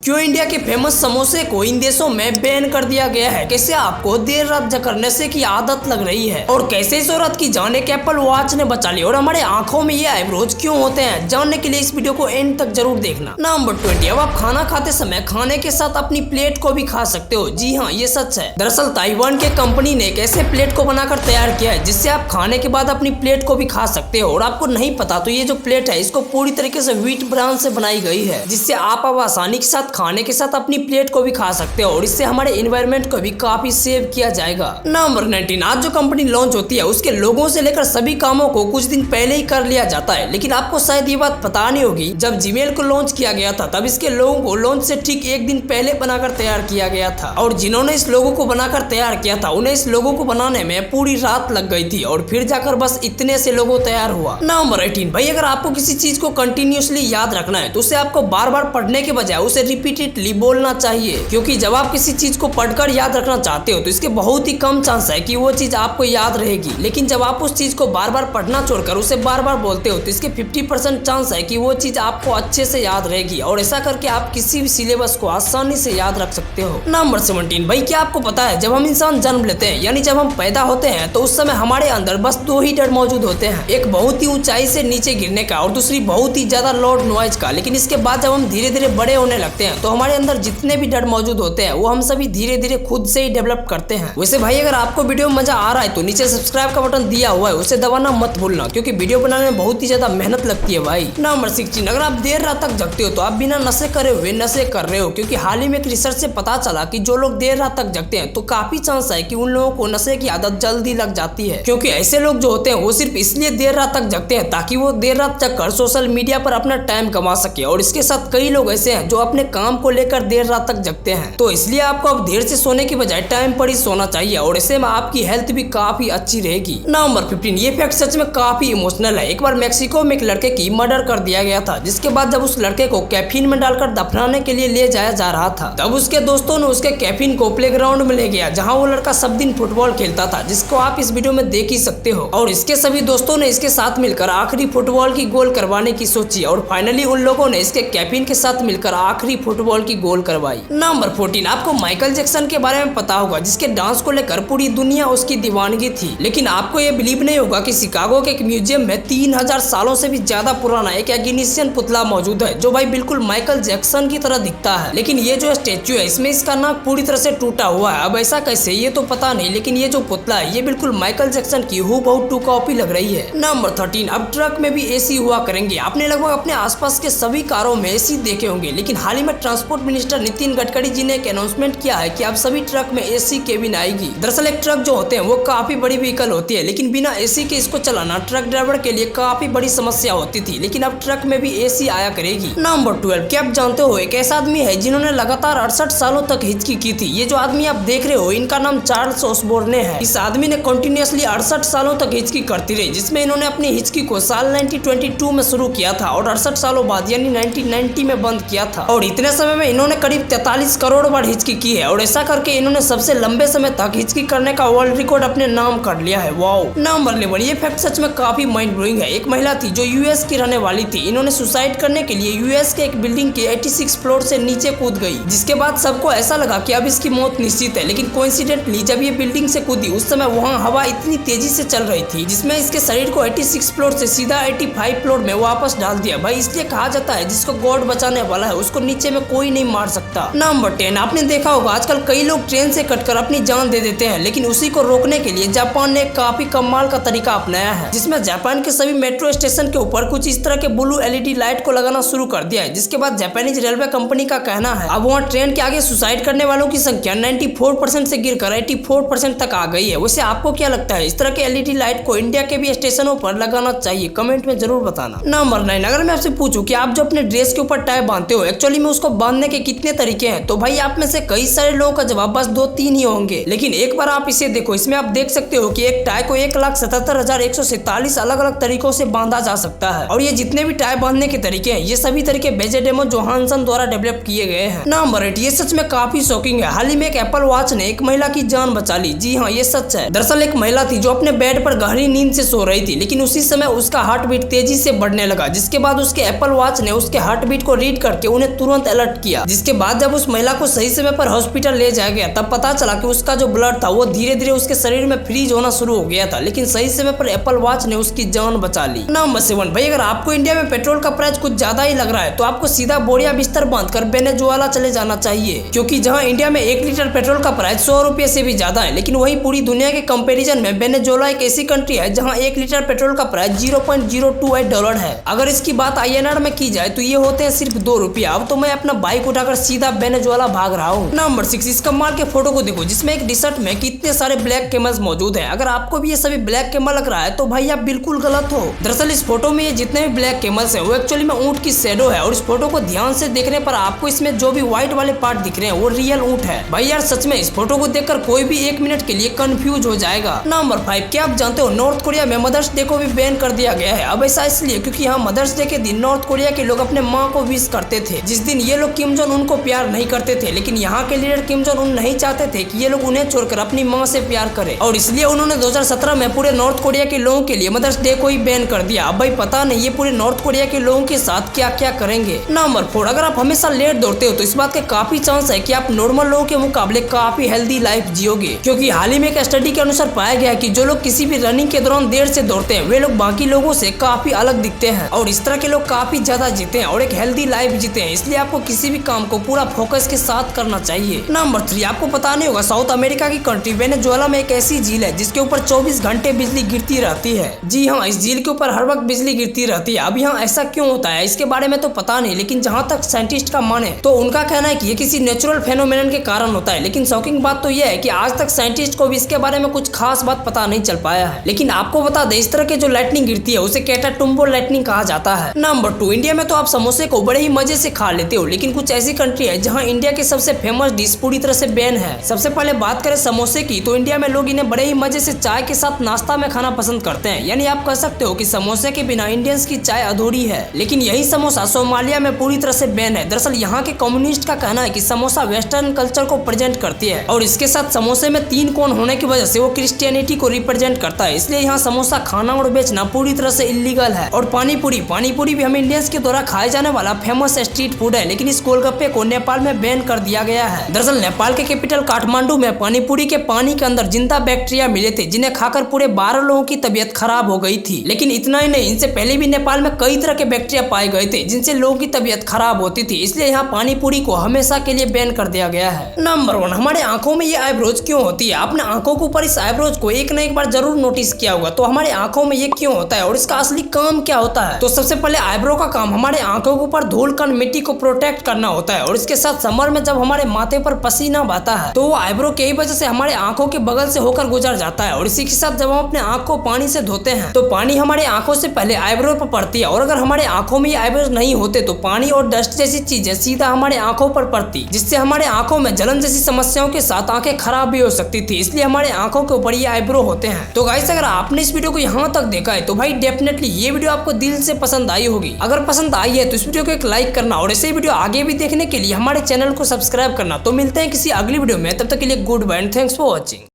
क्यों इंडिया के फेमस समोसे को इन देशों में बैन कर दिया गया है? कैसे आपको देर रात जगने से की आदत लग रही है और कैसे इस औरत की जान एक एप्पल वॉच ने बचा ली और हमारे आंखों में ये आईब्रोज क्यों होते हैं, जानने के लिए इस वीडियो को एंड तक जरूर देखना। नंबर 20, अब आप खाना खाते समय खाने के साथ अपनी प्लेट को भी खा सकते हो। जी हाँ, ये सच है। दरअसल ताइवान के कंपनी ने एक ऐसे प्लेट को बनाकर तैयार किया है जिससे आप खाने के बाद अपनी प्लेट को भी खा सकते हो। और आपको नहीं पता तो ये जो प्लेट है इसको पूरी तरीके से व्हीट ब्रांड से बनाई गई है, जिससे आप अब आसानी के साथ खाने के साथ अपनी प्लेट को भी खा सकते हो और इससे हमारे एनवायरनमेंट को भी काफी सेव किया जाएगा। नंबर 19, आज जो कंपनी लॉन्च होती है उसके लोगों से लेकर सभी कामों को कुछ दिन पहले ही कर लिया जाता है, लेकिन आपको शायद ये बात पता नहीं होगी, जब जीमेल को लॉन्च किया गया था तब इसके लोगों को लॉन्च से ठीक एक दिन पहले बनाकर तैयार किया गया था और जिन्होंने इस लोगो को बनाकर तैयार किया था उन्हें इस लोगो को बनाने में पूरी रात लग गई थी और फिर जाकर बस इतने से लोगो तैयार हुआ। नंबर 18, भाई अगर आपको किसी चीज को कंटिन्यूसली याद रखना है तो उसे आपको बार बार पढ़ने के बजाय उसे रिपीटेडली बोलना चाहिए, क्योंकि जब आप किसी चीज को पढ़कर याद रखना चाहते हो तो इसके बहुत ही कम चांस है कि वो चीज आपको याद रहेगी, लेकिन जब आप उस चीज को बार बार पढ़ना छोड़कर उसे बार बार बोलते हो तो इसके 50% चांस है कि वो चीज आपको अच्छे से याद रहेगी और ऐसा करके आप किसी भी सिलेबस को आसानी से याद रख सकते हो। नंबर 17, भाई क्या आपको पता है जब हम इंसान जन्म लेते हैं यानी जब हम पैदा होते हैं तो उस समय हमारे अंदर बस दो ही डर मौजूद होते हैं, एक बहुत ही ऊंचाई से नीचे गिरने का और दूसरी बहुत ही ज्यादा लाउड नॉइज का। लेकिन इसके बाद जब हम धीरे धीरे बड़े होने लगते हैं तो हमारे अंदर जितने भी डर मौजूद होते हैं वो हम सभी धीरे धीरे खुद से ही डेवलप करते हैं। वैसे भाई अगर आपको वीडियो में मजा आ रहा है तो नीचे सब्सक्राइब का बटन दिया हुआ है उसे दबाना मत भूलना, क्योंकि वीडियो बनाने में बहुत ही ज्यादा मेहनत लगती है भाई। नंबर 16, अगर आप देर रात तक जगते हो तो आप बिना नशे करे हुए नशे कर रहे हो, क्योंकि हाल ही में एक रिसर्च से पता चला कि जो लोग देर रात तक जगते हैं तो काफी चांस है कि उन लोगों को नशे की आदत जल्दी लग जाती है, क्योंकि ऐसे लोग जो होते हैं वो सिर्फ इसलिए देर रात तक जगते हैं ताकि वो देर रात जग कर सोशल मीडिया पर अपना टाइम कमा सके। और इसके साथ कई लोग ऐसे हैं जो अपने काम को लेकर देर रात तक जगते हैं, तो इसलिए आपको अब देर से सोने की बजाय टाइम पर ही सोना चाहिए और ऐसे में आपकी हेल्थ भी काफी अच्छी रहेगी। नंबर 15, ये फैक्ट सच में काफी इमोशनल है। एक बार मेक्सिको में एक लड़के की मर्डर कर दिया गया था, जिसके बाद जब उस लड़के को कैफीन में डालकर दफनाने के लिए ले जाया जा रहा था तब उसके दोस्तों ने उसके कैफीन को प्लेग्राउंड में ले गया जहाँ वो लड़का सब दिन फुटबॉल खेलता था, जिसको आप इस वीडियो में देख ही सकते हो। और इसके सभी दोस्तों ने इसके साथ मिलकर आखिरी फुटबॉल की गोल करवाने की सोची और फाइनली उन लोगों ने इसके कैफीन के साथ मिलकर आखिरी फुटबॉल की गोल करवाई। नंबर 14, आपको माइकल जैक्सन के बारे में पता होगा, जिसके डांस को लेकर पूरी दुनिया उसकी दीवानगी थी, लेकिन आपको ये बिलीव नहीं होगा कि शिकागो के एक म्यूजियम में 3000 सालों से भी ज्यादा पुराना एक इग्निशन पुतला मौजूद है जो भाई बिल्कुल माइकल जैक्सन की तरह दिखता है। लेकिन ये जो स्टेच्यू है इसमें इसका नाक पूरी तरह से टूटा हुआ है। अब ऐसा कैसे ये तो पता नहीं, लेकिन ये जो पुतला है ये बिल्कुल माइकल जैक्सन की हूबहू टू कॉपी लग रही है। नंबर 13, अब ट्रक में भी एसी हुआ करेंगे। आपने लगभग अपने आसपास के सभी कारों में एसी देखे होंगे, लेकिन हाल ही में ट्रांसपोर्ट मिनिस्टर नितिन गडकरी जी ने एक अनाउंसमेंट किया है कि अब सभी ट्रक में एसी केबिन आएगी। दरअसल एक ट्रक जो होते हैं वो काफी बड़ी व्हीकल होती है, लेकिन बिना एसी के इसको चलाना ट्रक ड्राइवर के लिए काफी बड़ी समस्या होती थी, लेकिन अब ट्रक में भी एसी आया करेगी। नंबर 12, क्या आप जानते हो एक ऐसा आदमी है जिन्होंने लगातार 68 सालों तक हिचकी की थी। ये जो आदमी आप देख रहे हो इनका नाम चार्ल्स ओसबोर्ने है। इस आदमी ने कंटिन्यूअसली 68 सालों तक हिचकी करती रही, जिसमें इन्होंने अपनी हिचकी को साल 1922 में शुरू किया था और 68 सालों बाद यानी 1990 में बंद किया था। और इतने समय में इन्होंने करीब 43 करोड़ बार हिचकी की है और ऐसा करके इन्होंने सबसे लंबे समय तक हिचकी करने का वर्ल्ड रिकॉर्ड अपने नाम कर लिया है। वाओ। नंबर 11, ये फैक्ट सच में काफी माइंड ब्लोइंग है। एक महिला थी जो यूएस की रहने वाली थी। इन्होंने सुसाइड करने के लिए यूएस के एक बिल्डिंग के 86 फ्लोर से नीचे कूद गई, जिसके बाद सबको ऐसा लगा कि अब इसकी मौत निश्चित है, लेकिन कोइंसिडेंटली जब ये बिल्डिंग से कूदी उस समय वहाँ हवा इतनी तेजी से चल रही थी जिसमें इसके शरीर को 86 फ्लोर से सीधा 85 फ्लोर में वापस डाल दिया। भाई इसलिए कहा जाता है जिसको गॉड बचाने वाला है उसको नीचे में कोई नहीं मार सकता। नंबर 10, आपने देखा होगा आजकल कई लोग ट्रेन से कटकर अपनी जान दे देते हैं, लेकिन उसी को रोकने के लिए जापान ने काफी कमाल का तरीका अपनाया है, जिसमें जापान के सभी मेट्रो स्टेशन के ऊपर कुछ इस तरह के ब्लू एलईडी लाइट को लगाना शुरू कर दिया है, जिसके बाद जापानीज रेलवे कंपनी का कहना है अब वहाँ ट्रेन के आगे सुसाइड करने वालों की संख्या 94% से गिरकर 84% तक आ गई है। वैसे आपको क्या लगता है इस तरह के एलईडी लाइट को इंडिया के भी स्टेशनों पर लगाना चाहिए? कमेंट में जरूर बताना। नंबर 9, अगर मैं आपसे पूछूं कि आप जो अपने ड्रेस के ऊपर टाई बांधते हो एक्चुअली में उसको बांधने के कितने तरीके हैं, तो भाई आप में से कई सारे लोगों का जवाब बस 2-3 ही होंगे। लेकिन एक बार आप इसे देखो, इसमें आप देख सकते हो कि एक टाई को 1,77,147 अलग अलग तरीकों से बांधा जा सकता है और ये जितने भी टाई बांधने के तरीके हैं ये सभी तरीके बेजेडेमो जोहानसन द्वारा डेवलप किए गए हैं। नंबर 8, ये सच में काफी शॉकिंग है। हाल ही में एक एप्पल वॉच ने एक महिला की जान बचा ली। जी हाँ, ये सच है। दरअसल एक महिला थी जो अपने बेड पर गहरी नींद से सो रही थी, लेकिन उसी समय उसका हार्ट बीट तेजी से बढ़ने लगा, जिसके बाद उसके एप्पल वॉच ने उसके हार्ट बीट को रीड करके उन्हें तुरंत तुरंत अलर्ट किया, जिसके बाद जब उस महिला को सही समय पर हॉस्पिटल ले जाया गया तब पता चला कि उसका जो ब्लड था वो धीरे धीरे उसके शरीर में फ्रीज होना शुरू हो गया था, लेकिन सही समय पर एप्पल वॉच ने उसकी जान बचा ली। नंबर 7 भाई, अगर आपको इंडिया में पेट्रोल का प्राइस कुछ ज्यादा ही लग रहा है तो आपको सीधा बोरिया बिस्तर बांध कर वेनेजुएला चले जाना चाहिए, क्योंकि जहां इंडिया में 1 लीटर पेट्रोल का प्राइस 100 रुपए से भी ज्यादा है, लेकिन वही पूरी दुनिया के कंपैरिजन में वेनेजुएला एक ऐसी कंट्री है जहां 1 लीटर पेट्रोल का प्राइस $0.028 है। अगर इसकी बात INR में की जाए तो ये होते हैं सिर्फ 2 रुपया। अब तो मैं अपना बाइक उठाकर सीधा वेनेजुएला भाग रहा हूँ। नंबर 6, इस कमाल के फोटो को देखो जिसमें एक टी शर्ट में कितने सारे ब्लैक कैमल्स मौजूद है। अगर आपको भी ये सभी ब्लैक कैमल लग रहा है तो भाई आप बिल्कुल गलत हो। दरअसल इस फोटो में ये जितने भी ब्लैक कैमल्स है वो एक्चुअली में ऊंट की शैडो है, और इस फोटो को ध्यान से देखने पर आपको इसमें जो भी व्हाइट वाले पार्ट दिख रहे हैं वो रियल ऊंट है। भाई यार सच में इस फोटो को देखकर कोई भी 1 मिनट के लिए कंफ्यूज हो जाएगा। नंबर 5, क्या आप जानते हो नॉर्थ कोरिया में मदर्स डे को भी बैन कर दिया गया है। अब ऐसा इसलिए क्योंकि यहाँ मदर्स डे के दिन नॉर्थ कोरिया के लोग अपने माँ को विश करते थे, जिस दिन ये लोग किम जोंग उन को प्यार नहीं करते थे, लेकिन यहाँ के लीडर किम जोंग उन नहीं चाहते थे कि ये लोग उन्हें छोड़कर अपनी माँ से प्यार करें, और इसलिए उन्होंने 2017 में पूरे नॉर्थ कोरिया के लोगों के लिए मदर्स डे को ही बैन कर दिया। अब भाई पता नहीं ये पूरे नॉर्थ कोरिया के लोगों के साथ क्या क्या करेंगे। नंबर 4, अगर आप हमेशा लेट दौड़ते हो तो इस बात के काफी चांस है कि आप नॉर्मल लोगों के मुकाबले काफी हेल्दी लाइफ जियोगे, क्योंकि हाल ही में एक स्टडी के अनुसार पाया गया है कि जो लोग किसी भी रनिंग के दौरान देर से दौड़ते हैं वे लोग बाकी लोगों से काफी अलग दिखते हैं, और इस तरह के लोग काफी ज्यादा जीते हैं और एक हेल्दी लाइफ जीते हैं। इसलिए आपको किसी भी काम को पूरा फोकस के साथ करना चाहिए। नंबर 3, आपको पता नहीं होगा साउथ अमेरिका की कंट्री वेनेजुएला में एक ऐसी झील है जिसके ऊपर 24 घंटे बिजली गिरती रहती है। जी हाँ, इस झील के ऊपर हर वक्त बिजली गिरती रहती है। अब यहाँ ऐसा क्यों होता है इसके बारे में तो पता नहीं, लेकिन जहाँ तक साइंटिस्ट का माने तो उनका कहना है कि ये किसी नेचुरल फेनोमेनन के कारण होता है। लेकिन शॉकिंग बात तो यह है कि आज तक साइंटिस्ट को भी इसके बारे में कुछ खास बात पता नहीं चल पाया है। लेकिन आपको बता दें इस तरह के जो लाइटनिंग गिरती है उसे कैटाटुम्बो लाइटनिंग कहा जाता है। नंबर 2, इंडिया में तो आप समोसे को बड़े ही मजे से खा लेते हो, लेकिन कुछ ऐसी कंट्री है जहाँ इंडिया के सबसे फेमस डिश पूरी तरह से बैन है। सबसे पहले बात करें समोसे की तो इंडिया में लोग इन्हें बड़े ही मजे से चाय के साथ नाश्ता में खाना पसंद करते हैं, यानी आप कह सकते हो कि समोसे के बिना इंडियंस की चाय अधूरी है। लेकिन यही समोसा सोमालिया में पूरी तरह से बैन है। दरअसल यहाँ के कम्युनिस्ट का कहना है कि समोसा वेस्टर्न कल्चर को प्रेजेंट करती है, और इसके साथ समोसे में 3 कोण होने की वजह से वो क्रिश्चियनिटी को रिप्रेजेंट करता है, इसलिए यहाँ समोसा खाना और बेचना पूरी तरह से इलीगल है। और पानी पूरी भी हम इंडियंस के द्वारा खाए जाने वाला फेमस स्ट्रीट फूड है, लेकिन इस गोलगप्पे को नेपाल में बैन कर दिया गया है। दरअसल नेपाल के कैपिटल काठमांडू में पानीपुरी के पानी के अंदर जिंदा बैक्टीरिया मिले थे, जिन्हें खाकर पूरे 12 लोगों की तबीयत खराब हो गई थी। लेकिन इतना ही नहीं, इनसे पहले भी नेपाल में कई तरह के बैक्टीरिया पाए गए थे जिनसे लोगों की तबीयत खराब होती थी, इसलिए यहाँ पानीपुरी को हमेशा के लिए बैन कर दिया गया है। नंबर 1, हमारे आंखों में ये आईब्रोज क्यों होती है। आपने आंखों के ऊपर इस आईब्रोज को एक न एक बार जरूर नोटिस किया होगा। तो हमारे आंखों में ये क्यों होता है और इसका असली काम क्या होता है। तो सबसे पहले आईब्रो का काम हमारे आंखों के ऊपर धूल कण मिट्टी को प्रोटेक्ट करना होता है, और इसके साथ समर में जब हमारे माथे पर पसीना बहता है तो वो आईब्रो की वजह से हमारे आंखों के बगल से होकर गुजर जाता है, और इसी के साथ जब हम अपने आंख को पानी से धोते हैं तो पानी हमारे आंखों से पहले आईब्रो पर पड़ती है, और अगर हमारे आंखों में ये आईब्रोज नहीं होते तो पानी और डस्ट जैसी चीजें सीधा हमारे आंखों पर पड़ती, जिससे हमारे आंखों में जलन जैसी समस्याओं के साथ आंखें खराब भी हो सकती थी। इसलिए हमारे आंखों के ऊपर ये आईब्रो होते हैं। तो गाइस अगर आपने इस वीडियो को यहाँ तक देखा है तो भाई डेफिनेटली ये वीडियो आपको दिल से पसंद आई होगी। अगर पसंद आई है तो इस वीडियो को एक लाइक करना, और ऐसे वीडियो आगे भी देखने के लिए हमारे चैनल को सब्सक्राइब करना। तो मिलते हैं किसी अगली वीडियो में, तब तक के लिए goodbye and thanks for watching.